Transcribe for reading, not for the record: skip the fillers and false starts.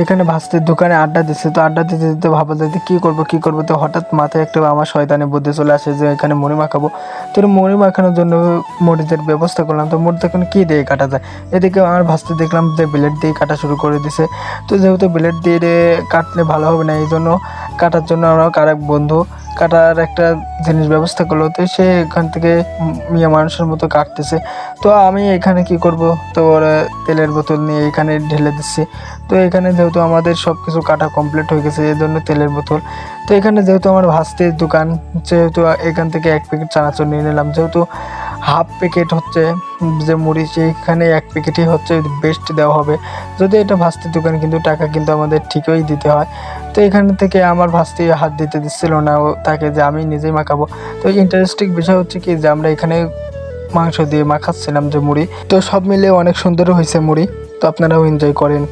এখানে ভাস্তির দোকানে আড্ডা দিচ্ছে। তো আড্ডা দিতে দিতে ভাবতে দিতে কী করবো, তো হঠাৎ মাথায় একটা আমার শয়তানি বুদ্ধি চলে আসে যে এখানে মুড়ি মাখাবো। তো মুড়ি মাখানোর জন্য মরিচের ব্যবস্থা করলাম। তো মুড়ি এখন কী দিয়ে কাটা যায়, এদিকে আমার ভাস্তি দেখলাম যে ব্লেড দিয়ে কাটা শুরু করে দিছে। তো যেহেতু ব্লেড দিয়ে কাটলে ভালো হবে না, এই জন্য কাটার জন্য আমরা আরেক বন্ধু কাটার একটা জিনিস ব্যবস্থা করলো। তো সে এখান থেকে মিয়া মানুষের মতো কাটতেছে। তো আমি এখানে কি করব, তো তেলের বোতল নিয়ে এখানে ঢেলে দিচ্ছি। তো এখানে যেহেতু আমাদের সব কিছু কাটা কমপ্লিট হয়ে গেছে, এই জন্য তেলের বোতল। তো এখানে যেহেতু আমার ভাস্তির দোকান, যেহেতু এখান থেকে 1 প্যাকেট চানাচুর নিয়ে নিলাম। যেহেতু হাফ প্যাকেট হচ্ছে যে মুড়ি, সেইখানে 1 প্যাকেটই হচ্ছে বেস্ট দেওয়া হবে। যদি এটা ভাস্তির দোকান, কিন্তু টাকা কিন্তু আমাদের ঠিকই দিতে হয়। তো এখান থেকে আমার ভাস্তি হাত দিতে দিচ্ছিল না, ও তাকে যে আমি নিজেই মাখাবো। তো ইন্টারেস্টিং বিষয় হচ্ছে কি যে আমরা এখানে মাংস দিয়ে মাখাচ্ছিলাম যে মুড়ি। তো সব মিলে অনেক সুন্দর হয়েছে মুড়ি। তো আপনারাও এনজয় করেন।